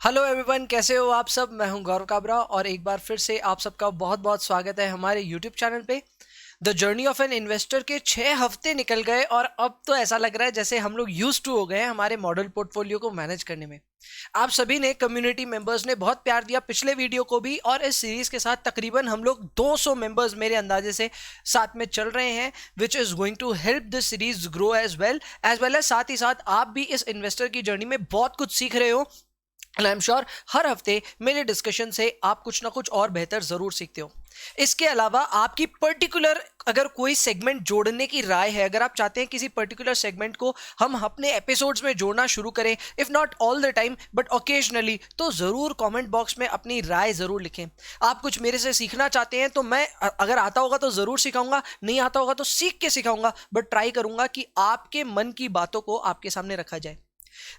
Hello everyone, कैसे हो आप सब। मैं हूं गौरव काबरा और एक बार फिर से आप सबका बहुत बहुत स्वागत है हमारे यूट्यूब चैनल पे। The journey of an investor के 6 हफ्ते निकल गए और अब तो ऐसा लग रहा है जैसे हम लोग यूज टू हो गए हैं हमारे मॉडल पोर्टफोलियो को मैनेज करने में। आप सभी ने, कम्युनिटी मेंबर्स ने बहुत प्यार दिया पिछले वीडियो को भी, और इस सीरीज के साथ तकरीबन हम लोग 200 मेंबर्स मेरे अंदाजे से साथ में चल रहे हैं, which is going to help this series grow as well as साथ ही साथ आप भी इस इन्वेस्टर की जर्नी में बहुत कुछ सीख रहे हो। एंड आई एम श्योर हर हफ्ते मेरे डिस्कशन से आप कुछ ना कुछ और बेहतर जरूर सीखते हो। इसके अलावा आपकी पर्टिकुलर अगर कोई सेगमेंट जोड़ने की राय है, अगर आप चाहते हैं किसी पर्टिकुलर सेगमेंट को हम अपने एपिसोड्स में जोड़ना शुरू करें, if not all the time but occasionally, तो जरूर कमेंट बॉक्स में अपनी राय जरूर लिखें। आप कुछ मेरे से सीखना चाहते हैं तो मैं अगर आता होगा तो जरूर सिखाऊंगा, नहीं आता होगा तो सीख के सिखाऊंगा, बट ट्राई करूंगा कि आपके मन की बातों को आपके सामने रखा जाए।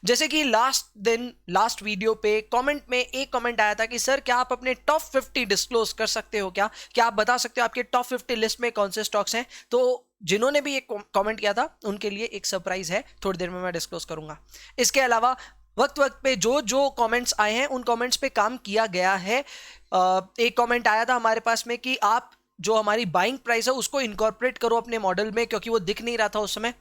जैसे कि लास्ट वीडियो पे कमेंट में एक कमेंट आया था कि सर क्या आप अपने टॉप 50 डिस्क्लोज कर सकते हो, क्या आप बता सकते हो आपके टॉप 50 लिस्ट में कौन से स्टॉक्स हैं। तो जिन्होंने भी एक कमेंट किया था उनके लिए एक सरप्राइज है, थोड़ी देर में मैं डिस्क्लोज करूंगा। इसके अलावा वक्त वक्त पे जो जो कमेंट्स आए हैं उन कमेंट्स पे काम किया गया है। एक कमेंट आया था हमारे पास में कि आप जो हमारी बाइंग प्राइस है उसको इनकॉर्पोरेट करो अपने मॉडल में, क्योंकि वो दिख नहीं रहा था उस समय,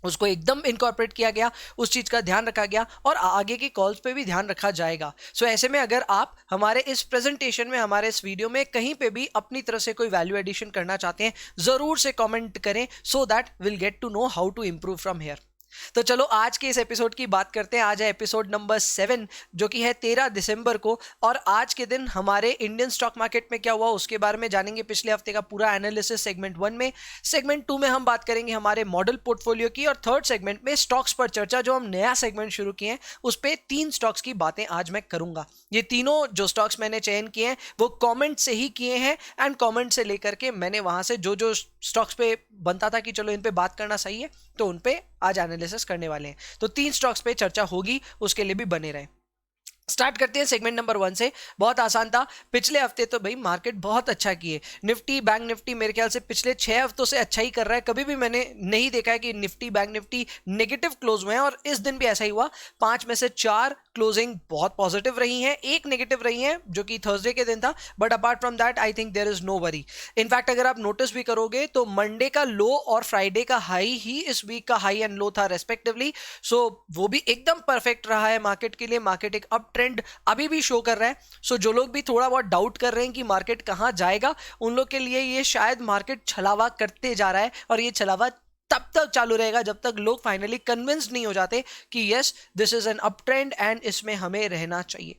उसको एकदम इनकॉर्पोरेट किया गया, उस चीज का ध्यान रखा गया और आगे की कॉल्स पे भी ध्यान रखा जाएगा। सो ऐसे में अगर आप हमारे इस प्रेजेंटेशन में, हमारे इस वीडियो में कहीं पे भी अपनी तरफ से कोई वैल्यू एडिशन करना चाहते हैं, जरूर से कमेंट करें, so that will get to know how to improve from here. तो चलो आज के इस एपिसोड की बात करते हैं। आज है एपिसोड नंबर 7, जो कि है 13 दिसंबर को, और आज के दिन हमारे इंडियन स्टॉक मार्केट में क्या हुआ उसके बारे में जानेंगे। पिछले हफ्ते का पूरा एनालिसिस सेगमेंट 1 में, सेगमेंट 2 में हम बात करेंगे हमारे मॉडल पोर्टफोलियो की, और थर्ड सेगमेंट में स्टॉक्स पर चर्चा, जो हम नया सेगमेंट शुरू किए हैं उस पे 3 स्टॉक्स की बातें आज मैं करूंगा। ये तीनों जो स्टॉक्स मैंने चयन किए हैं वो कमेंट से ही किए हैं, एंड कमेंट से लेकर के मैंने वहां से जो जो स्टॉक्स पे बनता था कि चलो इन पे बात करना सही है, तो उन पे आज एनालिसिस करने वाले हैं। तो 3 स्टॉक्स पे चर्चा होगी, उसके लिए भी बने रहे। स्टार्ट करते हैं सेगमेंट नंबर 1 से। बहुत आसान था। पिछले हफ्ते तो भाई मार्केट बहुत अच्छा किए। निफ्टी, बैंक निफ्टी मेरे ख्याल से पिछले 6 हफ्तों से अच्छा ही कर रहा है। कभी भी मैंने नहीं देखा है कि Nifty, bank Nifty negative close हुए हैं, और इस दिन भी ऐसा ही हुआ। 5 में से 4 क्लोजिंग बहुत पॉजिटिव रही हैं, एक नेगेटिव रही है जो कि थर्सडे के दिन था, but apart from that I think there is no worry. In fact अगर आप नोटिस भी करोगे तो मंडे का लो और फ्राइडे का हाई ही इस वीक का हाई एंड लो था रेस्पेक्टिवली। सो वो भी एकदम परफेक्ट रहा है मार्केट के लिए। मार्केट एक अप ट्रेंड अभी भी शो कर रहा है। सो जो लोग भी थोड़ा बहुत डाउट कर रहे हैं कि मार्केट कहां जाएगा, उन लोग के लिए ये शायद मार्केट छलावा करते जा रहा है, और ये छलावा तब तक चालू रहेगा जब तक लोग फाइनली कन्विंस नहीं हो जाते कि yes this is an up trend and इसमें हमें रहना चाहिए।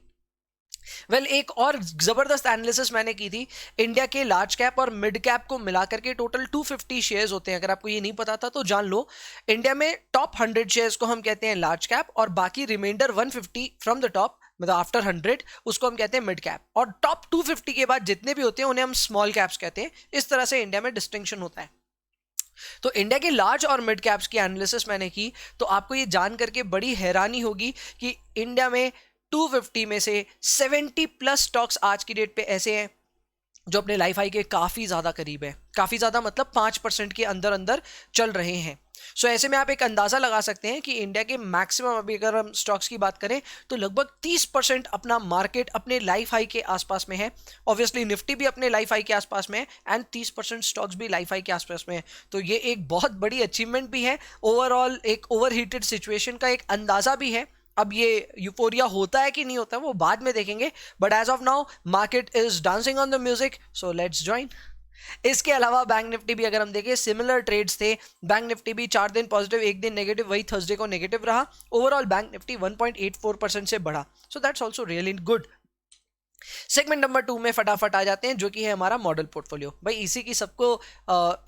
एक और जबरदस्त एनालिसिस मैंने की थी। इंडिया के लार्ज कैप और मिड कैप को मिलाकर के टोटल 250 शेयर्स होते हैं। अगर आपको ये नहीं पता था तो जान लो। इंडिया में टॉप 100 शेयर्स को हम कहते हैं लार्ज कैप, और बाकी रिमाइंडर 150 फ्रॉम द टॉप, मतलब आफ्टर 100, उसको हम कहते हैं मिड कैप, और टॉप 250 के बाद जितने भी होते हैं उन्हें हम स्मॉल कैप्स कहते हैं। इस तरह से इंडिया में डिस्टिंक्शन होता है। तो इंडिया के लार्ज और मिड कैप्स की एनालिसिस मैंने की, तो आपको ये जान करके बड़ी हैरानी होगी कि इंडिया में 250 में से 70 प्लस स्टॉक्स आज की डेट पे ऐसे हैं जो अपने लाइफ हाई के काफी ज्यादा करीब है। काफी ज्यादा मतलब 5% के अंदर अंदर चल रहे हैं। सो ऐसे में आप एक अंदाजा लगा सकते हैं कि इंडिया के मैक्सिमम, अभी अगर हम स्टॉक्स की बात करें तो लगभग 30% अपना मार्केट अपने लाइफ हाई के आसपास में है। ऑब्वियसली निफ्टी भी अपने लाइफ हाई के आसपास में है, एंड 30% स्टॉक्स भी लाइफ हाई के आसपास में है। तो ये एक बहुत बड़ी अचीवमेंट भी है। ओवरऑल एक ओवरहीटेड सिचुएशन का एक अंदाजा भी है। अब ये यूफोरिया होता है कि नहीं होता है वो बाद में देखेंगे, but as of now market is dancing on the music, so let's join. इसके अलावा बैंक निफ्टी भी अगर हम देखें, सिमिलर ट्रेड्स थे। बैंक निफ्टी भी 4 दिन पॉजिटिव, 1 दिन नेगेटिव, वही थर्सडे को नेगेटिव रहा। ओवरऑल बैंक निफ्टी 1.84% से बढ़ा, so that's also really good. Segment number 2 में फटाफट आ जाते हैं, जो कि है हमारा मॉडल पोर्टफोलियो। भाई इसी की सबको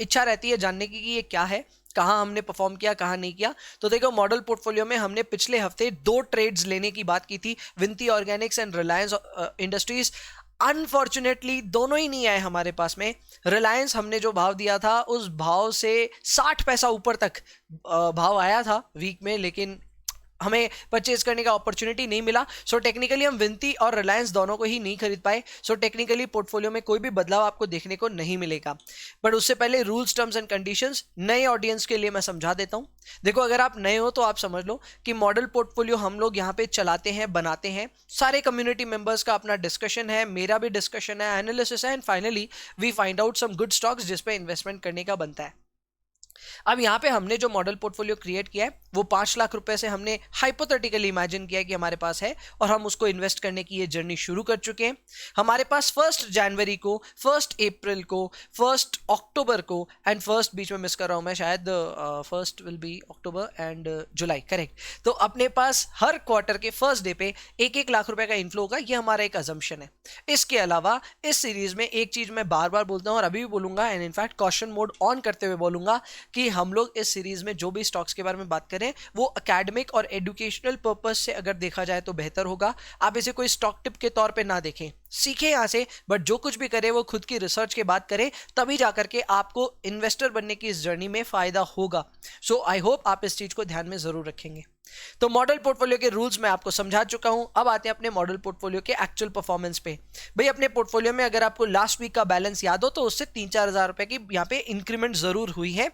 इच्छा रहती है जानने की कि ये क्या है, कहां हमने परफॉर्म किया, कहां नहीं किया। तो देखो, मॉडल पोर्टफोलियो में हमने पिछले हफ्ते 2 ट्रेड्स लेने की बात की थी, विनती Organics and Reliance industries. Unfortunately दोनों ही नहीं आए हमारे पास में। रिलायंस हमने जो भाव दिया था उस भाव से 60 पैसा ऊपर तक भाव आया था वीक में, लेकिन हमें परचेज करने का अपॉर्चुनिटी नहीं मिला। सो टेक्निकली हम विनती और रिलायंस दोनों को ही नहीं खरीद पाए। सो टेक्निकली पोर्टफोलियो में कोई भी बदलाव आपको देखने को नहीं मिलेगा। बट उससे पहले रूल्स, टर्म्स एंड कंडीशंस नए ऑडियंस के लिए मैं समझा देता हूं। देखो, अगर आप नए हो तो आप समझ लो कि मॉडल पोर्टफोलियो हम लोग यहाँ पे चलाते हैं, बनाते हैं। सारे कम्युनिटी मेंबर्स का अपना डिस्कशन है, मेरा भी डिस्कशन है, एनालिसिस है, and finally we find out some good stocks जिस पे इन्वेस्टमेंट करने का बनता है। अब यहाँ पे हमने जो मॉडल पोर्टफोलियो क्रिएट किया है वो 5 लाख रुपए से हमने हाइपोथेटिकली इमेजिन किया कि हमारे पास है, और हम उसको इन्वेस्ट करने की ये जर्नी शुरू कर चुके हैं। हमारे पास 1 जनवरी को, 1 अप्रैल को, 1 अक्टूबर को एंड 1 बीच में मिस कर रहा हूं मैं शायद, 1 will be October and July, correct. तो अपने पास हर क्वार्टर के 1 डे पे 1-1 लाख रुपए का इन्फ्लो होगा, ये हमारा एक अजम्पशन है। इसके अलावा इस सीरीज में एक चीज मैं बार बार बोलता हूं और अभी भी बोलूंगा, and in fact caution mode on करते हुए बोलूंगा, कि हम लोग इस सीरीज में जो भी स्टॉक्स के बारे में बात करें वो एकेडमिक और एजुकेशनल पर्पस से अगर देखा जाए तो बेहतर होगा। आप इसे कोई स्टॉक टिप के तौर पे ना देखें, सीखें यहां से, बट जो कुछ भी करे वो खुद की रिसर्च के बाद करें, तभी जाकर के आपको इन्वेस्टर बनने की इस जर्नी में फायदा होगा। सो आई होप आप इस चीज को ध्यान में जरूर रखेंगे। तो मॉडल पोर्टफोलियो के रूल्स मैं आपको समझा चुका हूं। अब आते हैं अपने मॉडल पोर्टफोलियो के एक्चुअल परफॉर्मेंस पे। भाई, अपने पोर्टफोलियो में अगर आपको लास्ट वीक का बैलेंस याद हो तो उससे 3-4 हजार रुपए की यहाँ पे इंक्रीमेंट जरूर हुई है,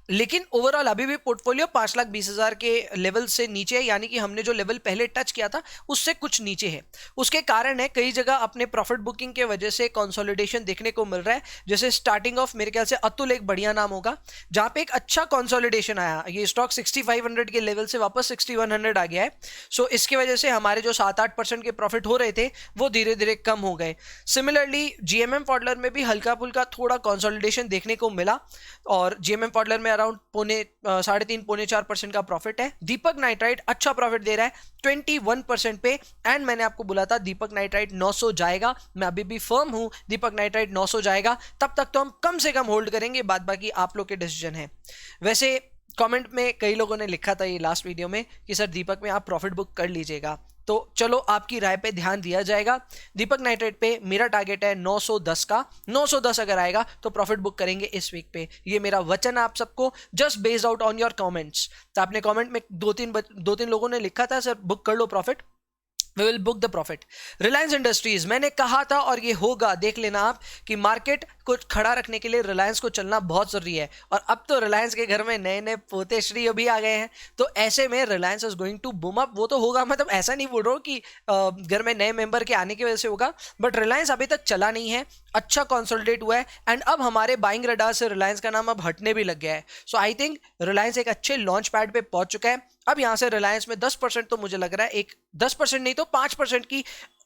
लेकिन ओवरऑल अभी भी पोर्टफोलियो 5,20,000 के लेवल से नीचे है, यानी कि हमने जो लेवल पहले टच किया था उससे कुछ नीचे है। उसके कारण है कई जगह अपने प्रॉफिट बुकिंग के वजह से कंसोलिडेशन देखने को मिल रहा है। जैसे स्टार्टिंग ऑफ मेरे ख्याल से अतुल एक बढ़िया नाम होगा, जहां पे एक अच्छा कंसोलिडेशन आया, ये स्टॉक 6500 के लेवल से वापस 6100 आ गया है। सो इसकी वजह से हमारे जो 7-8% के प्रॉफिट हो रहे थे वो धीरे धीरे कम हो गए। सिमिलरली जीएमएम फॉडलर में भी हल्का फुल्का थोड़ा कंसोलिडेशन देखने को मिला, और जीएमएम फॉडलर में अराउंड 3.5-4% का प्रॉफिट है। दीपक नाइट्राइट अच्छा प्रॉफिट दे रहा है 21% पे, एंड मैंने आपको बोला था दीपक नाइट्राइट 900 जाएगा, मैं अभी भी फर्म हूं, दीपक नाइट्राइट 900 जाएगा, तब तक तो हम कम से कम होल्ड करेंगे, बाद बाकी आप लोग के डिसीजन है। वैसे कमेंट में कई लोगों ने लिखा था ये लास्ट वीडियो में कि सर दीपक में आप प्रॉफिट बुक कर लीजिएगा, तो चलो आपकी राय पे ध्यान दिया जाएगा। दीपक नाइट्राइट पे मेरा टारगेट है 910 का, 910 अगर आएगा तो प्रॉफिट बुक करेंगे इस वीक पे, ये मेरा वचन है आप सबको, just based out on your comments. तो आपने कमेंट में 2-3 लोगों ने लिखा था सर बुक कर लो profit, We will book the profit। Reliance Industries मैंने कहा था और ये होगा, देख लेना आप कि मार्केट को खड़ा रखने के लिए रिलायंस को चलना बहुत जरूरी है, और अब तो रिलायंस के घर में नए नए पोते श्री भी आ गए हैं, तो ऐसे में Reliance is going to boom up. वो तो होगा, मतलब ऐसा नहीं बोल रहा हूँ कि घर में नए मेंबर के आने की वजह से होगा, बट रिलायंस अभी तक चला नहीं है, अच्छा कंसोलिडेट हुआ है, एंड अब हमारे बाइंग रडार से रिलायंस का नाम अब हटने भी लग गया है। सो आई थिंक रिलायंस एक अच्छे लॉन्च पैड पे पहुंच चुका है। अब यहां से रिलायंस में 10% तो मुझे लग रहा है, एक 10% नहीं तो 5% की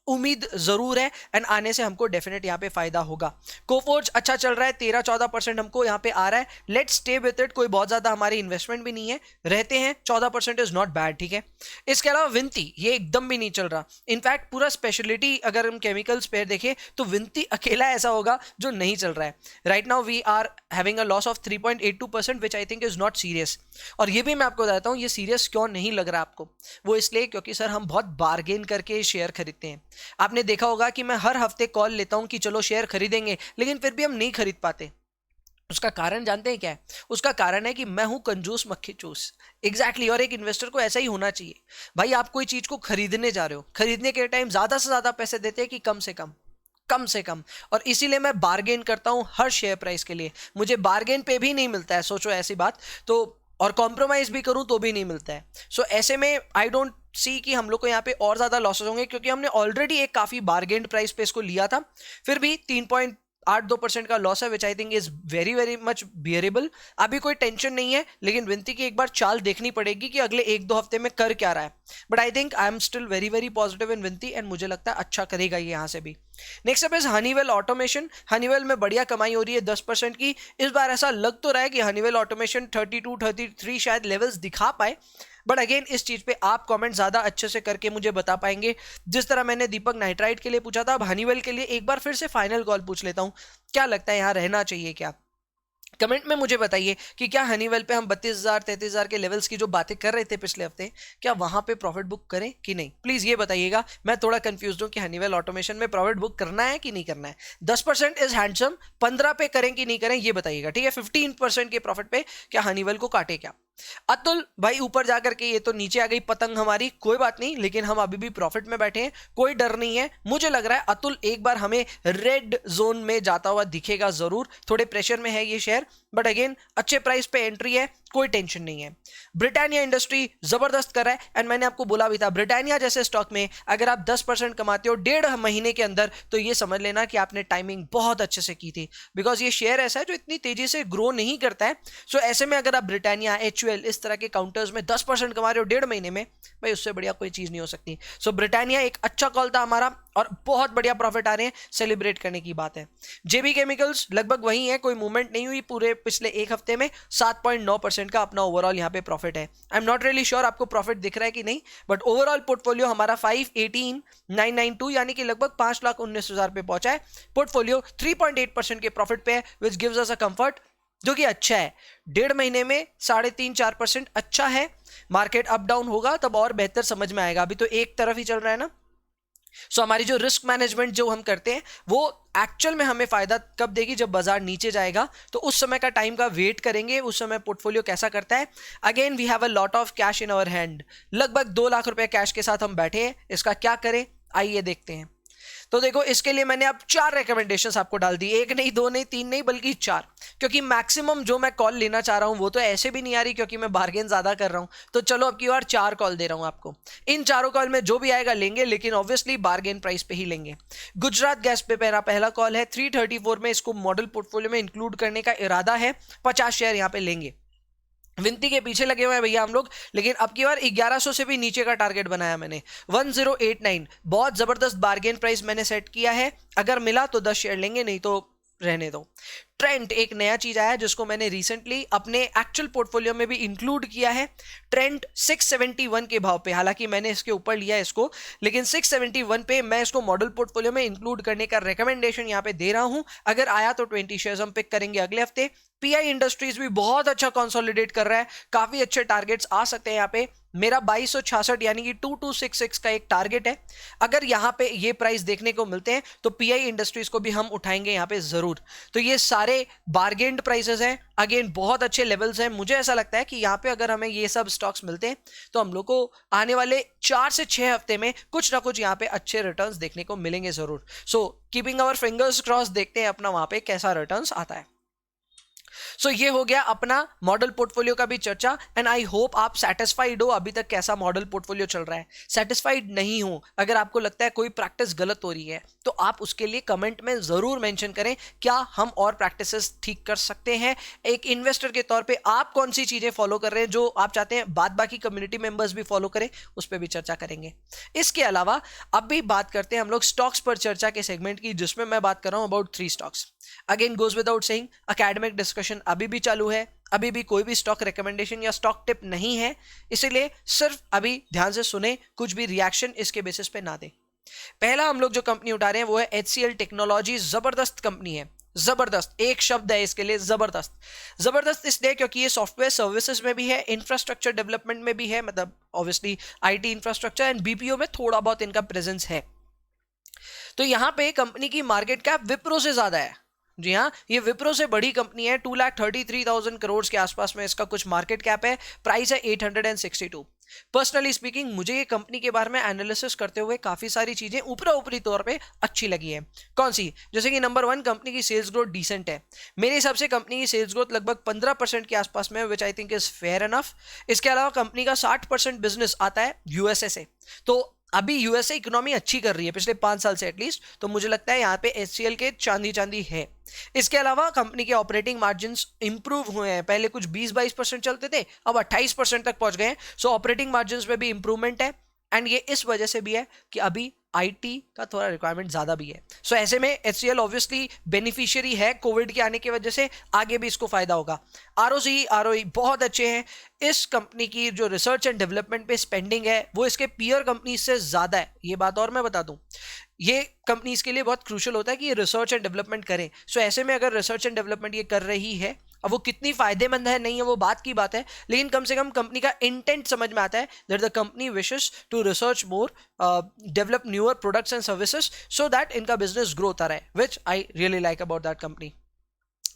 उम्मीद जरूर है, एंड आने से हमको डेफिनेट यहाँ पे फायदा होगा। कोफोर्ज अच्छा चल रहा है, 13-14% हमको यहाँ पे आ रहा है, लेट्स स्टे विद इट, कोई बहुत ज्यादा हमारी इन्वेस्टमेंट भी नहीं है, रहते हैं, 14% इज नॉट बैड, ठीक है। इसके अलावा विनती ये एकदम भी नहीं चल रहा, इनफैक्ट पूरा स्पेशलिटी अगर हम केमिकल्स पे देखें तो विनती अकेला ऐसा होगा जो नहीं चल रहा है। Right now we are having a loss of 3.82%, which I think is not serious. और ये भी मैं आपको बताता हूँ ये सीरियस क्यों नहीं लग रहा आपको, वो इसलिए क्योंकि सर हम बहुत बार्गेन करके शेयर खरीदते हैं। आपने देखा होगा कि मैं हर हफ्ते कॉल लेता हूं कि चलो शेयर खरीदेंगे, लेकिन फिर भी हम नहीं खरीद पाते। उसका कारण जानते हैं क्या है? उसका कारण है कि मैं हूं कंजूस मक्खी चूस, एग्जैक्टली। और एक इन्वेस्टर को ऐसा ही होना चाहिए। भाई आप कोई चीज को खरीदने जा रहे हो, खरीदने के टाइम ज्यादा से ज्यादा पैसे देते हैं कि कम से कम, कम से कम, और इसीलिए मैं बार्गेन करता हूं हर शेयर प्राइस के लिए। मुझे बार्गेन पे भी नहीं मिलता है, सोचो ऐसी बात, तो और कॉम्प्रोमाइज भी करूं तो भी नहीं मिलता है। सो ऐसे में आई डोंट सी कि हम लोग को यहाँ पे और ज्यादा लॉसेस होंगे, क्योंकि हमने ऑलरेडी एक काफी बार्गेन प्राइस पे इसको लिया था, फिर भी 3.82% का लॉस है, which I think is very very much bearable. अभी कोई टेंशन नहीं है, लेकिन विनती की एक बार चाल देखनी पड़ेगी कि अगले 1-2 हफ्ते में कर क्या रहा है, but I think I am still very very positive in विनती, एंड मुझे लगता है अच्छा करेगा ये यहाँ से भी। Next up is Honeywell automation. Honeywell में बढ़िया कमाई हो रही है 10% की। इस बार ऐसा लग तो रहा है कि हनीवेल ऑटोमेशन 32-33 शायद लेवल्स दिखा पाए, बट अगेन इस चीज पे आप कमेंट ज्यादा अच्छे से करके मुझे बता पाएंगे। जिस तरह मैंने दीपक नाइट्राइट के लिए पूछा था, अब हनीवेल के लिए एक बार फिर से फाइनल कॉल पूछ लेता हूं, क्या लगता है यहाँ रहना चाहिए क्या? कमेंट में मुझे बताइए कि क्या हनीवेल पे हम 32,000-33,000 के लेवल्स की जो बातें कर रहे थे पिछले हफ्ते, क्या वहां पे प्रॉफिट बुक करें कि नहीं? प्लीज ये बताइएगा, मैं थोड़ा कंफ्यूज हूं कि हनीवेल ऑटोमेशन में प्रॉफिट बुक करना है कि नहीं करना है। 10% इज हैंडसम, 15 पे करें कि नहीं करें ये बताइएगा, ठीक है। 15% के प्रॉफिट पे क्या हनीवेल को काटे क्या? अतुल भाई ऊपर जाकर के ये तो नीचे आ गई पतंग हमारी, कोई बात नहीं, लेकिन हम अभी भी प्रॉफिट में बैठे हैं, कोई डर नहीं है। मुझे लग रहा है अतुल एक बार हमें रेड जोन में जाता हुआ दिखेगा जरूर, थोड़े प्रेशर में है ये शेयर, बट अगेन अच्छे प्राइस पे एंट्री है, कोई टेंशन नहीं है। ब्रिटानिया इंडस्ट्री जबरदस्त कर रहा है, एंड मैंने आपको बोला भी था ब्रिटानिया जैसे स्टॉक में अगर आप 10% कमाते हो 1.5 महीने के अंदर, तो ये समझ लेना कि आपने टाइमिंग बहुत अच्छे से की थी, बिकॉज ये शेयर ऐसा है जो इतनी तेजी से ग्रो नहीं करता है। सो ऐसे में अगर आप ब्रिटानिया, HUL इस तरह के काउंटर्स में 10% कमा रहे हो 1.5 महीने में, भाई उससे बढ़िया कोई चीज नहीं हो सकती। सो ब्रिटानिया एक अच्छा कॉल था हमारा, और बहुत बढ़िया प्रॉफिट आ रहे हैं, सेलिब्रेट करने की बात है। जेबी केमिकल्स लगभग वही है, कोई मूवमेंट नहीं हुई पूरे पिछले एक हफ्ते में, 7.9% का अपना ओवरऑल यहाँ पे प्रॉफिट है। I am not really sure आपको प्रॉफिट दिख रहा है कि नहीं, बट ओवरऑल पोर्टफोलियो हमारा 518,992 यानी कि लगभग 5,19,000 पे पहुंचा है। पोर्टफोलियो 3.8% के प्रॉफिट पे है, which gives us a comfort, जो कि अच्छा है। 1.5 महीने में 3.5-4% अच्छा है। मार्केट अप डाउन होगा तब और बेहतर समझ में आएगा, अभी तो एक तरफ ही चल रहा है ना। सो हमारी जो रिस्क मैनेजमेंट जो हम करते हैं वो एक्चुअल में हमें फायदा कब देगी, जब बाजार नीचे जाएगा, तो उस समय का टाइम का वेट करेंगे, उस समय पोर्टफोलियो कैसा करता है। Again we have a lot of cash in our hand, लगभग 2 लाख रुपए कैश के साथ हम बैठे हैं, इसका क्या करें आइए देखते हैं। तो देखो इसके लिए मैंने अब 4 रिकमेंडेशंस आपको डाल दी, 1 नहीं 2 नहीं 3 नहीं बल्कि 4, क्योंकि मैक्सिमम जो मैं कॉल लेना चाह रहा हूं वो तो ऐसे भी नहीं आ रही क्योंकि मैं बार्गेन ज्यादा कर रहा हूं, तो चलो अब की बार 4 कॉल दे रहा हूं आपको। इन चारों कॉल में जो भी आएगा लेंगे, लेकिन ऑब्वियसली बार्गेन प्राइस पे ही लेंगे। गुजरात गैस पे मेरा पहला कॉल है, 334 में इसको मॉडल पोर्टफोलियो में इंक्लूड करने का इरादा है, 50 शेयर यहां पे लेंगे। विनती के पीछे लगे हुए हैं भैया हम लोग, लेकिन अब की बार 1100 से भी नीचे का टारगेट बनाया मैंने, 1089 बहुत जबरदस्त बार्गेन प्राइस मैंने सेट किया है, अगर मिला तो 10 शेयर लेंगे, नहीं तो रहने दो। ट्रेंड एक नया चीज आया जिसको मैंने रिसेंटली अपने एक्चुअल पोर्टफोलियो में भी इंक्लूड किया है। ट्रेंड 671 के भाव पे, हालांकि मैंने इसके ऊपर लिया है इसको, लेकिन 671 पे मैं इसको मॉडल पोर्टफोलियो में इंक्लूड करने का रिकमेंडेशन यहाँ पे दे रहा हूं। अगर आया तो 20 शेयर्स हम पिक करेंगे अगले हफ्ते। पीआई इंडस्ट्रीज भी बहुत अच्छा कंसोलिडेट कर रहा है, काफी अच्छे टारगेट्स आ सकते हैं यहाँ पे। मेरा 2266 यानी कि 2266 का एक टारगेट है, अगर यहाँ पे ये प्राइस देखने को मिलते हैं तो पीआई इंडस्ट्रीज को भी हम उठाएंगे यहाँ पे जरूर। तो ये सारे बार्गेन्ड प्राइसेस हैं, अगेन बहुत अच्छे लेवल्स हैं। मुझे ऐसा लगता है कि यहाँ पे अगर हमें ये सब स्टॉक्स मिलते हैं तो हम लोग को आने वाले 4 से 6 हफ्ते में कुछ ना कुछ यहाँ पे अच्छे रिटर्न्स देखने को मिलेंगे जरूर। So keeping our fingers cross, देखते हैं अपना वहां पे कैसा रिटर्न्स आता है। सो ये हो गया अपना मॉडल पोर्टफोलियो का भी चर्चा, एंड आई होप आप सेटिस्फाइड हो अभी तक कैसा मॉडल पोर्टफोलियो चल रहा है। सेटिस्फाइड नहीं हो, अगर आपको लगता है कोई प्रैक्टिस गलत हो रही है, तो आप उसके लिए कमेंट में जरूर मेंशन करें, क्या हम और प्रैक्टिसेस ठीक कर सकते हैं। एक इन्वेस्टर के तौर पे आप कौन सी चीजें फॉलो कर रहे हैं जो आप चाहते हैं बाद बाकी कम्युनिटी मेंबर्स भी फॉलो करें, उस पर भी चर्चा करेंगे। इसके अलावा अब भी बात करते हैं हम लोग स्टॉक्स पर चर्चा के सेगमेंट की, जिसमें मैं बात कर रहा हूं about 3 stocks. Again goes without saying, academic discussion अभी भी चालू है, अभी भी कोई भी स्टॉक रिकमेंडेशन या स्टॉक टिप नहीं है, इसीलिए सिर्फ अभी ध्यान से सुने, कुछ भी रिएक्शन इसके बेसिस पे ना दे। पहला हम लोग जो कंपनी उठा रहे हैं वो है HCL टेक्नोलॉजी। जबरदस्त कंपनी है, जबरदस्त एक शब्द है इसके लिए, जबरदस्त। जबरदस्त इसलिए क्योंकि ये सॉफ्टवेयर सर्विसेज में भी है, इंफ्रास्ट्रक्चर डेवलपमेंट में भी है, मतलब obviously IT infrastructure and BPO में थोड़ा बहुत इनका प्रेजेंस है। तो यहां पे कंपनी की मार्केट कैप विप्रो से ज्यादा है। जी हाँ, ये विप्रो से बड़ी कंपनी है, 2,33,000 करोड़ के आसपास में इसका कुछ मार्केट कैप है, प्राइस है 862। पर्सनली स्पीकिंग मुझे ये कंपनी के बारे में एनालिसिस करते हुए काफी सारी चीजें ऊपरी तौर पे अच्छी लगी है। कौन सी? जैसे कि नंबर 1, कंपनी की सेल्स ग्रोथ डिसेंट है। मेरे हिसाब से कंपनी की सेल्स ग्रोथ लगभग 15% के आसपास में, which I think is fair enough. इसके अलावा कंपनी का 60% बिजनेस आता है यूएसए से, तो अभी यूएसए इकोनॉमी अच्छी कर रही है पिछले 5 साल से एटलीस्ट, तो मुझे लगता है यहाँ पे HCL के चांदी है। इसके अलावा कंपनी के ऑपरेटिंग मार्जिन्स इंप्रूव हुए हैं, पहले कुछ 20-22% चलते थे, अब 28% तक पहुंच गए हैं। सो ऑपरेटिंग मार्जिन्स में भी इंप्रूवमेंट है, एंड ये इस वजह से भी है कि अभी IT का थोड़ा रिक्वायरमेंट ज्यादा भी है। सो ऐसे में HCL ऑब्वियसली बेनिफिशियरी है कोविड के आने की वजह से, आगे भी इसको फायदा होगा। ROE बहुत अच्छे हैं। इस कंपनी की जो रिसर्च एंड डेवलपमेंट पे स्पेंडिंग है वो इसके पीयर कंपनी से ज्यादा है, ये बात और मैं बता दूं। ये कंपनीज के लिए बहुत क्रूशियल होता है कि ये रिसर्च एंड डेवलपमेंट करें। सो ऐसे में अगर रिसर्च एंड डेवलपमेंट ये कर रही है, अब वो कितनी फायदेमंद है नहीं है वो बात की बात है, लेकिन कम से कम कंपनी का इंटेंट समझ में आता है that the company wishes to research more, develop newer products and services, so that इनका बिजनेस ग्रोथ आ रहा है, which I really like about that company.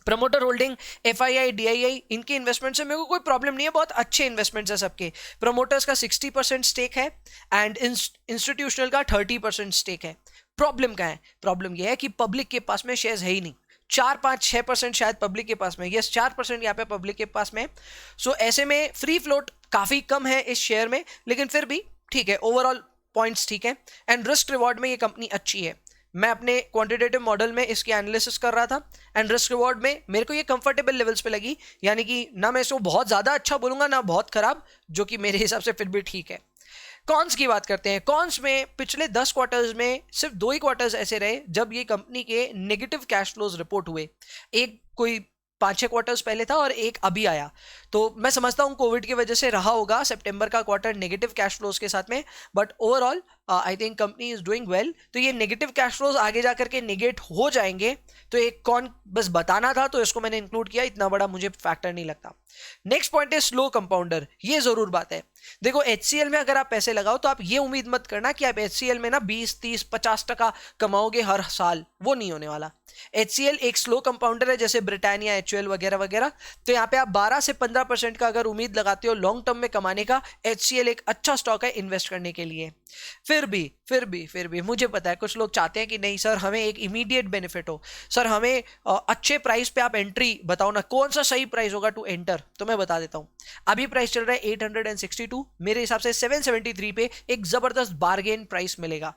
Promoter holding, FII, DII, इनके इन्वेस्टमेंट से मेरे को कोई प्रॉब्लम नहीं है, बहुत अच्छे इन्वेस्टमेंट्स है सबके। प्रमोटर्स का 60% स्टेक है एंड इंस्टीट्यूशनल का 30% स्टेक है। प्रॉब्लम क्या है? प्रॉब्लम यह है कि पब्लिक के पास में शेयर्स है ही नहीं। 4-5-6% शायद पब्लिक के पास में, यस 4% यहाँ पे पब्लिक के पास में। सो ऐसे में फ्री फ्लोट काफी कम है इस शेयर में, लेकिन फिर भी ठीक है, ओवरऑल पॉइंट्स ठीक है एंड रिस्क रिवॉर्ड में ये कंपनी अच्छी है। मैं अपने क्वांटिटेटिव मॉडल में इसकी एनालिसिस कर रहा था एंड रिस्क रिवॉर्ड में मेरे को ये कंफर्टेबल लेवल्स पे लगी, यानी कि ना मैं इसको बहुत ज्यादा अच्छा बोलूंगा ना बहुत खराब, जो कि मेरे हिसाब से फिर भी ठीक है। कॉन्स की बात करते हैं। कॉन्स में पिछले 10 क्वार्टर्स में सिर्फ 2 ही क्वार्टर्स ऐसे रहे जब ये कंपनी के नेगेटिव कैश फ्लोज रिपोर्ट हुए। एक कोई 5-6 क्वार्टर्स पहले था और एक अभी आया। तो मैं समझता हूं कोविड की वजह से रहा होगा सितंबर का क्वार्टर नेगेटिव कैश फ्लोज के साथ में, but overall I think company is doing well. तो ये नेगेटिव कैश फ्लोज आगे जाकर के नेगेट हो जाएंगे, तो एक कौन बस बताना था तो इसको मैंने इंक्लूड किया, इतना बड़ा मुझे फैक्टर नहीं लगता। नेक्स्ट पॉइंट है स्लो कंपाउंडर। ये जरूर बात है। देखो HCL में अगर आप पैसे लगाओ तो आप ये उम्मीद मत करना कि आप HCL में ना 20-30-50% कमाओगे हर साल, वो नहीं होने वाला। HCL एक स्लो कंपाउंडर है जैसे ब्रिटानिया, HUL वगैरह वगैरह। तो यहाँ पे आप 12 से 15% का अगर उम्मीद लगाते हो लॉन्ग टर्म में कमाने का, HCL एक अच्छा स्टॉक है इन्वेस्ट करने के लिए। फिर भी मुझे पता है कुछ लोग चाहते हैं कि नहीं सर हमें एक इमीडिएट बेनिफिट हो, सर हमें अच्छे प्राइस पे आप एंट्री बताओ ना, कौन सा सही प्राइस होगा टू एंटर। तो मैं बता देता हूं, अभी प्राइस चल रहा है 862, मेरे हिसाब से 773 पे एक जबरदस्त बार्गेन प्राइस मिलेगा।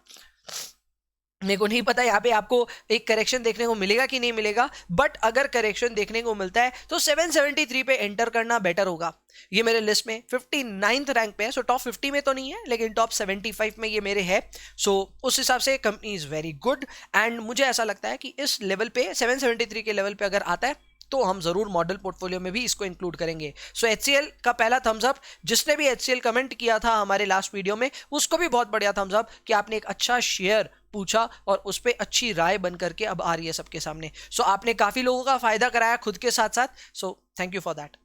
मेरे को नहीं पता यहाँ पे आपको एक करेक्शन देखने को मिलेगा कि नहीं मिलेगा, बट अगर करेक्शन देखने को मिलता है तो 773 पे एंटर करना बेटर होगा। ये मेरे लिस्ट में 59th रैंक पे है, सो टॉप 50 में तो नहीं है लेकिन टॉप 75 में ये मेरे है। सो उस हिसाब से company is very good and मुझे ऐसा लगता है कि इस लेवल पे 773 के लेवल पे अगर आता है तो हम जरूर मॉडल पोर्टफोलियो में भी इसको इंक्लूड करेंगे। सो HCL का पहला थम्स अप, जिसने भी HCL कमेंट किया था हमारे लास्ट वीडियो में उसको भी बहुत बढ़िया थम्स अप कि आपने एक अच्छा शेयर पूछा और उस पर अच्छी राय बन करके अब आ रही है सबके सामने। सो आपने काफी लोगों का फायदा कराया खुद के साथ साथ, so thank you for that.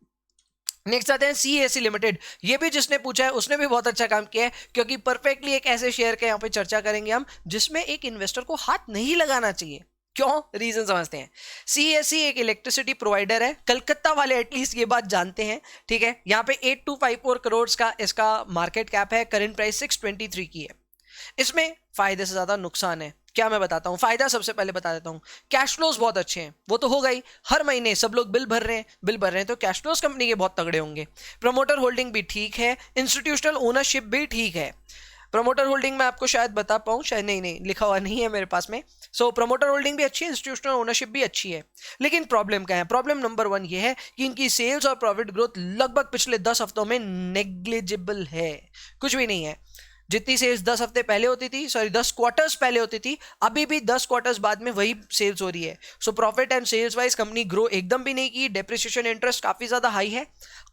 Next आते हैं CESC लिमिटेड। ये भी जिसने पूछा है उसने भी बहुत अच्छा काम किया है, क्योंकि परफेक्टली एक ऐसे शेयर के यहाँ पे चर्चा करेंगे हम जिसमें एक इन्वेस्टर को हाथ नहीं लगाना चाहिए। क्यों? रीजन समझते हैं। CESC एक इलेक्ट्रिसिटी प्रोवाइडर है, कलकत्ता वाले एटलीस्ट ये बात जानते हैं, ठीक है। यहाँ पे 8254 करोड़ का इसका मार्केट कैप है, करंट प्राइस 623 की है। इसमें फायदे से ज्यादा नुकसान है। क्या मैं बताता हूं? फायदा सबसे पहले बता देता हूं, कैश फ्लोज बहुत अच्छे हैं, वो तो हो गई। हर महीने सब लोग बिल भर रहे हैं तो कैश फ्लोज कंपनी के बहुत तगड़े होंगे। प्रमोटर होल्डिंग भी ठीक है, इंस्टीट्यूशनल ओनरशिप भी ठीक है। प्रमोटर होल्डिंग में आपको शायद बता पाऊं, शायद नहीं लिखा हुआ नहीं है मेरे पास में। सो प्रमोटर होल्डिंग भी अच्छी है, इंस्टीट्यूशनल ओनरशिप भी अच्छी है। लेकिन प्रॉब्लम क्या है? प्रॉब्लम नंबर 1 ये है कि इनकी सेल्स और प्रॉफिट ग्रोथ लगभग पिछले 10 हफ्तों में नेग्लिजिबल है, कुछ भी नहीं है। जितनी सेल्स 10 हफ्ते पहले होती थी, 10 क्वार्टर्स पहले होती थी, अभी भी 10 क्वार्टर्स बाद में वही सेल्स हो रही है। So profit and sales wise company grow एकदम भी नहीं की, डेप्रिसिएशन इंटरेस्ट काफी ज्यादा हाई है।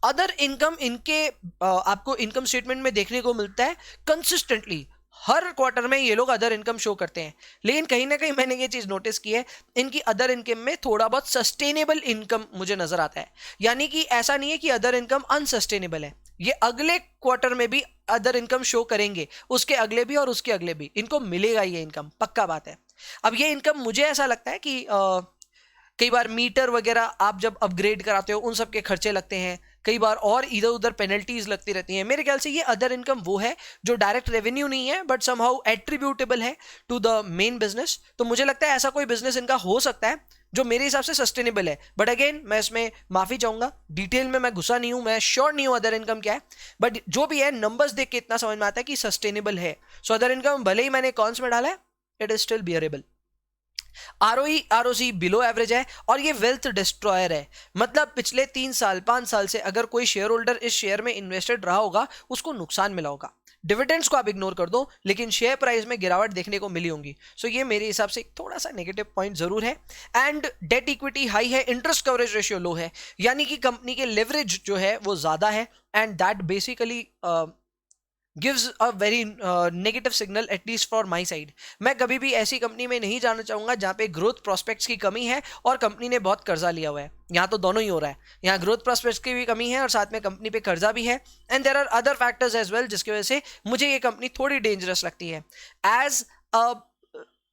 अदर इनकम इनके आपको इनकम स्टेटमेंट में देखने को मिलता है कंसिस्टेंटली, हर क्वार्टर में ये लोग अदर इनकम शो करते हैं। लेकिन कहीं ना कहीं मैंने ये चीज नोटिस की है, इनकी अदर इनकम में थोड़ा बहुत सस्टेनेबल इनकम मुझे नजर आता है। यानी कि ऐसा नहीं है कि अदर इनकम अनसस्टेनेबल है, ये अगले क्वार्टर में भी अदर इनकम शो करेंगे, उसके अगले भी और उसके अगले भी इनको मिलेगा ये इनकम, पक्का बात है। अब ये इनकम मुझे ऐसा लगता है कि कई बार मीटर वगैरह आप जब अपग्रेड कराते हो उन सब के खर्चे लगते हैं, कई बार और इधर उधर पेनल्टीज लगती रहती हैं। मेरे ख्याल से ये अदर इनकम वो है जो डायरेक्ट रेवेन्यू नहीं है बट समहाउ एट्रीब्यूटेबल है टू द मेन बिजनेस। तो मुझे लगता है ऐसा कोई बिजनेस इनका हो सकता है जो मेरे हिसाब से सस्टेनेबल है। बट अगेन मैं इसमें माफी चाहूंगा, डिटेल में मैं घुसा नहीं हूं, मैं श्योर नहीं हूं अदर इनकम क्या है, बट जो भी है नंबर्स देख के इतना समझ में आता है कि सस्टेनेबल है। सो अदर इनकम भले ही मैंने कॉन्स में डाला है, it is still bearable. ROE ROC below average है और ये वेल्थ डिस्ट्रॉयर है। मतलब पिछले 3-5 साल से अगर कोई शेयर होल्डर इस शेयर में इन्वेस्टेड रहा होगा उसको नुकसान मिला होगा। डिविडेंड्स को आप इग्नोर कर दो लेकिन शेयर प्राइस में गिरावट देखने को मिली होंगी। सो ये मेरे हिसाब से थोड़ा सा नेगेटिव पॉइंट जरूर है। एंड डेट इक्विटी हाई है, इंटरेस्ट कवरेज रेशियो लो है, यानी कि कंपनी के लेवरेज जो है वो ज्यादा है and that basically gives a very negative signal at least for my side। मैं कभी भी ऐसी कंपनी में नहीं जाना चाहूंगा जहां पे ग्रोथ प्रोस्पेक्ट्स की कमी है और कंपनी ने बहुत कर्जा लिया हुआ है। यहाँ तो दोनों ही हो रहा है, यहाँ ग्रोथ प्रोस्पेक्ट्स की भी कमी है और साथ में कंपनी पे कर्जा भी है। And there are other factors as well जिसकी वजह से मुझे ये कंपनी थोड़ी डेंजरस लगती है। As a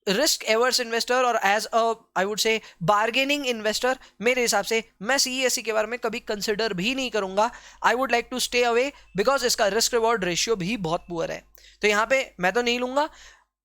risk averse investor और as a I would say bargaining investor, मेरे हिसाब से मैं सीईएससी के बारे में कभी कंसिडर भी नहीं करूंगा. I would like to stay away because इसका रिस्क रिवॉर्ड रेशियो भी बहुत पुअर है. तो यहाँ पे मैं तो नहीं लूंगा.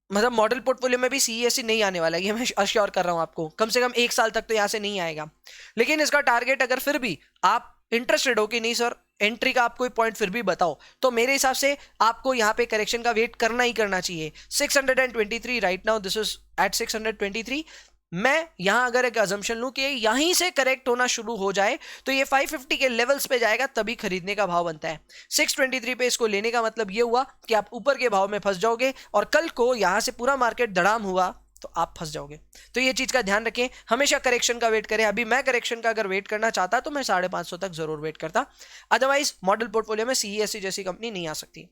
मतलब मॉडल पोर्टफोलियो में भी सीईएससी नहीं आने वाला है, ये मैं अश्योर कर रहा हूं आपको. कम से कम 1 साल तक तो यहां से नहीं आएगा. लेकिन इसका टारगेट अगर फिर भी आप इंटरेस्टेड हो कि नहीं सर एंट्री का आप कोई पॉइंट फिर भी बताओ, तो मेरे हिसाब से आपको यहाँ पे करेक्शन का वेट करना ही करना चाहिए. 623 right now, this is at 623. मैं यहां अगर एक अजम्पशन लूं कि यहीं से करेक्ट होना शुरू हो जाए तो ये 550 के लेवल्स पे जाएगा, तभी खरीदने का भाव बनता है. 623 पे इसको लेने का मतलब ये हुआ कि आप ऊपर के भाव में फंस जाओगे और कल को यहां से पूरा मार्केट धड़ाम हुआ तो आप फंस जाओगे. तो ये चीज का ध्यान रखें, हमेशा करेक्शन का वेट करें. अभी मैं करेक्शन का अगर वेट करना चाहता तो मैं 550 तक जरूर वेट करता. अदरवाइज मॉडल पोर्टफोलियो में सीईएससी जैसी कंपनी नहीं आ सकती.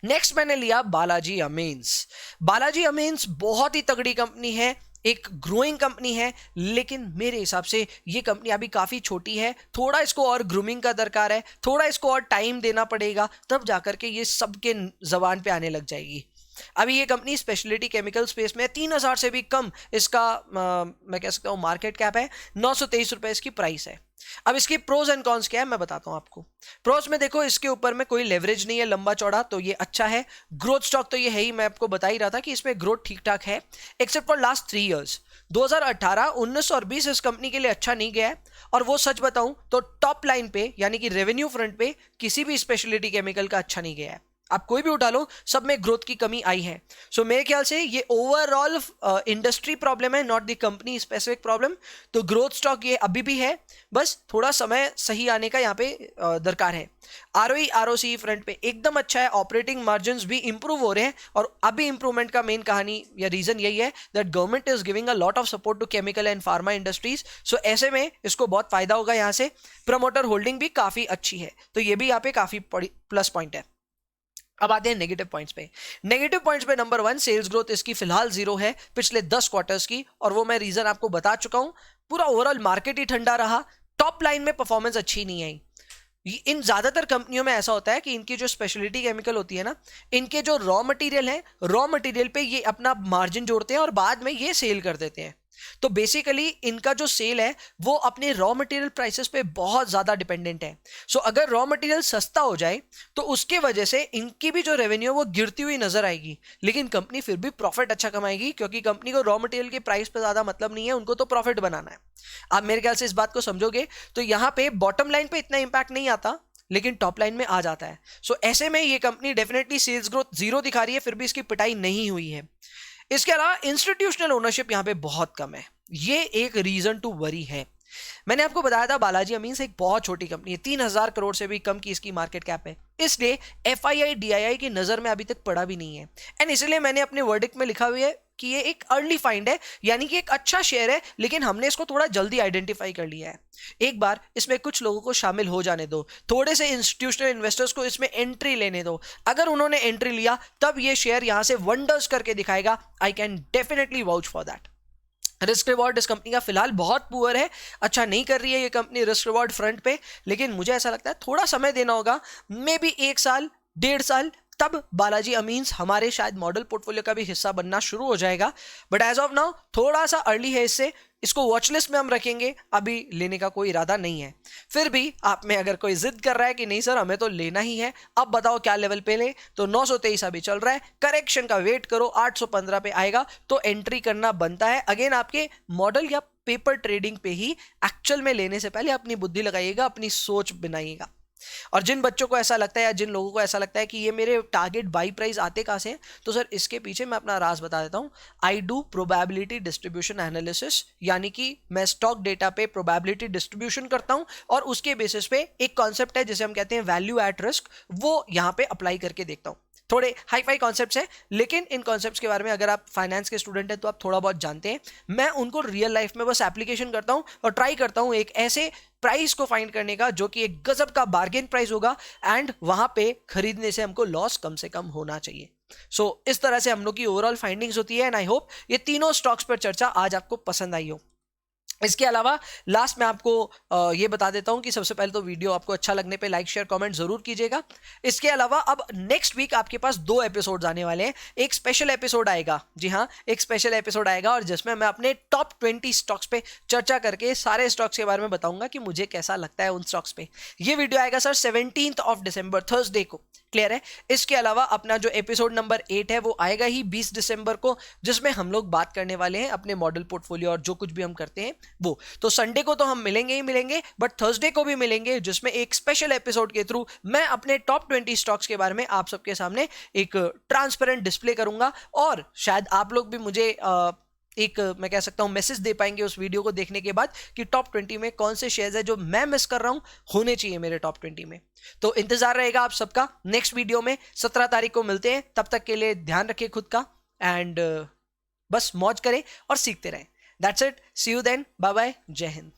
नेक्स्ट मैंने लिया बालाजी अमीन्स. बालाजी अमीन्स बहुत ही तगड़ी कंपनी है, एक ग्रोइंग कंपनी है, लेकिन मेरे हिसाब से ये कंपनी अभी काफी छोटी है. थोड़ा इसको और ग्रूमिंग का दरकार है, थोड़ा इसको और टाइम देना पड़ेगा, तब जाकर के ये सबके जबान पे आने लग जाएगी. अभी ये कंपनी स्पेशलिटी केमिकल स्पेस में 3000 से भी कम इसका मैं कह सकता हूँ मार्केट कैप है. 923 रुपए इसकी प्राइस है. अब इसकी प्रोज एंड कॉन्स क्या है मैं बताता हूं आपको. प्रोज में देखो, इसके ऊपर में कोई लेवरेज नहीं है लंबा चौड़ा, तो ये अच्छा है. ग्रोथ स्टॉक तो ये है ही, मैं आपको बता ही रहा था कि इसमें ग्रोथ ठीक ठाक है एक्सेप्ट फॉर लास्ट 3 इयर्स. 2018, 19 और 20 इस कंपनी के लिए अच्छा नहीं गया है. और वो सच बताऊं तो टॉप लाइन पे यानी कि रेवेन्यू फ्रंट पे किसी भी स्पेशलिटी केमिकल का अच्छा नहीं गया है. आप कोई भी उठा लो, सब में ग्रोथ की कमी आई है. सो मेरे ख्याल से ये ओवरऑल इंडस्ट्री प्रॉब्लम है, not the company specific problem. तो ग्रोथ स्टॉक ये अभी भी है, बस थोड़ा समय सही आने का यहाँ पे दरकार है. आरओई आरओसी फ्रंट पे एकदम अच्छा है, ऑपरेटिंग मार्जिन्स भी इंप्रूव हो रहे हैं. और अभी इंप्रूवमेंट का मेन कहानी या रीजन यही है that government is giving a lot of support to chemical and pharma industries. So ऐसे में इसको बहुत फायदा होगा. यहाँ से प्रमोटर होल्डिंग भी काफी अच्छी है, तो ये भी यहाँ पे काफी प्लस पॉइंट है. अब आते हैं नेगेटिव पॉइंट्स पे. नेगेटिव पॉइंट्स पे नंबर 1, सेल्स ग्रोथ इसकी फिलहाल 0 है पिछले 10 क्वार्टर्स की, और वो मैं रीजन आपको बता चुका हूं. पूरा ओवरऑल मार्केट ही ठंडा रहा, टॉप लाइन में परफॉर्मेंस अच्छी नहीं आई. इन ज्यादातर कंपनियों में ऐसा होता है कि इनकी जो स्पेशलिटी केमिकल होती है ना, इनके जो रॉ मटेरियल है, रॉ मटेरियल पे ये अपना मार्जिन जोड़ते हैं और बाद में ये सेल कर देते हैं. तो बेसिकली इनका जो सेल है वो अपने रॉ मटेरियल प्राइसेस पे बहुत ज्यादा डिपेंडेंट है. सो अगर रॉ मटेरियल सस्ता हो जाए तो उसके वजह से इनकी भी जो रेवेन्यू है वो गिरती हुई नजर आएगी, लेकिन कंपनी फिर भी प्रॉफिट अच्छा कमाएगी, क्योंकि कंपनी को रॉ मटेरियल के प्राइस पे ज्यादा मतलब नहीं है, उनको तो प्रॉफिट बनाना है. आप मेरे ख्याल से इस बात को समझोगे. तो यहां पे बॉटम लाइन पे इतना इंपैक्ट नहीं आता, लेकिन टॉप लाइन में आ जाता है. सो ऐसे में ये कंपनी डेफिनेटली सेल्स ग्रोथ 0 दिखा रही है, फिर भी इसकी पिटाई नहीं हुई है. इसके अलावा इंस्टीट्यूशनल ओनरशिप यहां पे बहुत कम है, ये एक रीजन टू वरी है. मैंने आपको बताया था बालाजी अमीन्स एक बहुत छोटी कंपनी है, 3000 करोड़ से भी कम की इसकी मार्केट कैप है, इसलिए एफआईआई डीआईआई की नजर में अभी तक पड़ा भी नहीं है. एंड इसलिए मैंने अपने वर्डिक्ट में लिखा हुआ है कि ये एक अर्ली फाइंड है, यानी कि एक अच्छा शेयर है, लेकिन हमने इसको थोड़ा जल्दी आइडेंटिफाई कर लिया है. एक बार इसमें कुछ लोगों को शामिल हो जाने दो, थोड़े से इंस्टीट्यूशनल इन्वेस्टर्स को इसमें एंट्री लेने दो. अगर उन्होंने एंट्री लिया तब ये शेयर यहां से वंडर्स करके दिखाएगा. I can definitely vouch for that. Risk reward इस कंपनी का फिलहाल बहुत पुअर है, अच्छा नहीं कर रही है ये कंपनी रिस्क रिवॉर्ड फ्रंट पे, लेकिन मुझे ऐसा लगता है थोड़ा समय देना होगा, मे बी 1 साल 1.5 साल, तब बालाजी अमीन्स हमारे शायद मॉडल पोर्टफोलियो का भी हिस्सा बनना शुरू हो जाएगा. बट एज ऑफ नाउ थोड़ा सा अर्ली है, इससे इसको वॉच लिस्ट में हम रखेंगे, अभी लेने का कोई इरादा नहीं है. फिर भी आप में अगर कोई जिद कर रहा है कि नहीं सर हमें तो लेना ही है, अब बताओ क्या लेवल पे ले, तो 923 अभी चल रहा है, करेक्शन का वेट करो, 815 पे आएगा तो एंट्री करना बनता है. अगेन आपके मॉडल या पेपर ट्रेडिंग पे ही, एक्चुअल में लेने से पहले अपनी बुद्धि लगाइएगा, अपनी सोच बनाइएगा. और जिन बच्चों को ऐसा लगता है या जिन लोगों को ऐसा लगता है कि ये मेरे टारगेट बाई प्राइस आते कहां से, तो सर इसके पीछे मैं अपना राज बता देता हूं. I do probability distribution analysis, यानी कि मैं स्टॉक डेटा पे प्रोबेबिलिटी डिस्ट्रीब्यूशन करता हूं और उसके बेसिस पे एक कॉन्सेप्ट है जिसे हम कहते हैं वैल्यू एट रिस्क, वो यहां पे अप्लाई करके देखता हूं. थोड़े हाई फाई कॉन्सेप्ट्स हैं, लेकिन इन कॉन्सेप्ट्स के बारे में अगर आप फाइनेंस के स्टूडेंट हैं तो आप थोड़ा बहुत जानते हैं. मैं उनको रियल लाइफ में बस एप्लीकेशन करता हूं और ट्राई करता हूं एक ऐसे प्राइस को फाइंड करने का जो कि एक गजब का बार्गेन प्राइस होगा, एंड वहां पे खरीदने से हमको लॉस कम से कम होना चाहिए. सो इस तरह से हम लोग की ओवरऑल फाइंडिंग्स होती है. एंड आई होप ये तीनों स्टॉक्स पर चर्चा आज आपको पसंद आई हो. इसके अलावा लास्ट में आपको ये बता देता हूं कि सबसे पहले तो वीडियो आपको अच्छा लगने पे लाइक शेयर कमेंट जरूर कीजिएगा। इसके अलावा अब नेक्स्ट वीक आपके पास 2 एपिसोड्स आने वाले हैं। एक स्पेशल एपिसोड आएगा, जी हाँ, एक स्पेशल एपिसोड आएगा और जिसमें मैं अपने टॉप 20 स्टॉक्स पे चर्चा करके सारे स्टॉक्स के बारे में बताऊंगा कि मुझे कैसा लगता है उन स्टॉक्स पे। ये वीडियो आएगा सर 17 ऑफ दिसंबर, थर्सडे को। क्लियर है? इसके अलावा अपना जो एपिसोड नंबर 8 है वो आएगा ही 20 दिसंबर को, जिसमें हम लोग बात करने वाले हैं अपने मॉडल पोर्टफोलियो और जो कुछ भी हम करते हैं वो। तो संडे को तो हम मिलेंगे ही मिलेंगे, बट थर्सडे को भी मिलेंगे, जिसमें एक स्पेशल एपिसोड के थ्रू मैं अपने टॉप 20 स्टॉक्स के बारे में आप सबके सामने एक ट्रांसपेरेंट डिस्प्ले करूंगा। और शायद आप लोग भी मुझे एक मैं कह सकता हूं मैसेज दे पाएंगे उस वीडियो को देखने के बाद कि टॉप 20 में कौन से शेयर्स है जो मैं मिस कर रहा हूं, होने चाहिए मेरे टॉप 20 में। तो इंतजार रहेगा आप सबका। नेक्स्ट वीडियो में 17 तारीख को मिलते हैं। तब तक के लिए ध्यान रखिए खुद का एंड बस मौज करें और सीखते रहें। That's it, see you then, bye bye, जय हिंद।